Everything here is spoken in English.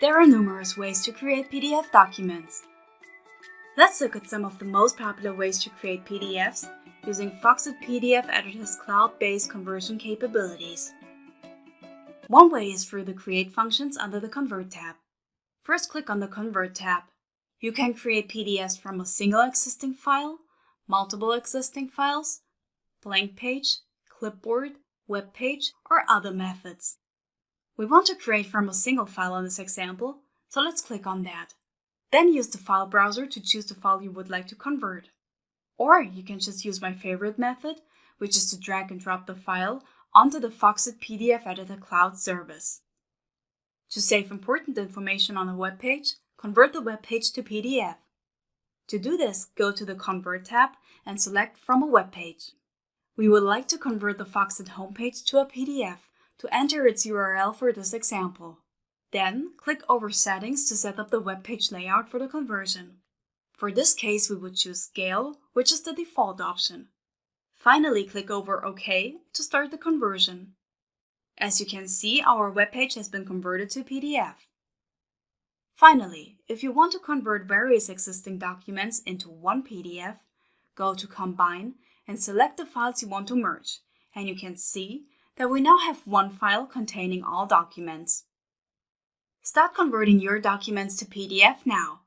There are numerous ways to create PDF documents. Let's look at some of the most popular ways to create PDFs using Foxit PDF Editor's cloud-based conversion capabilities. One way is through the Create functions under the Convert tab. First, click on the Convert tab. You can create PDFs from a single existing file, multiple existing files, blank page, clipboard, web page, or other methods. We want to create from a single file in this example, so let's click on that. Then use the file browser to choose the file you would like to convert. Or you can just use my favorite method, which is to drag and drop the file onto the Foxit PDF Editor cloud service. To save important information on a web page, convert the web page to PDF. To do this, go to the Convert tab and select From a Web Page. We would like to convert the Foxit homepage to a PDF to enter its URL for this example. Then, click over Settings to set up the web page layout for the conversion. For this case, we would choose Scale, which is the default option. Finally, click over OK to start the conversion. As you can see, our web page has been converted to PDF. Finally, if you want to convert various existing documents into one PDF, go to Combine and select the files you want to merge, and you can see that we now have one file containing all documents. Start converting your documents to PDF now.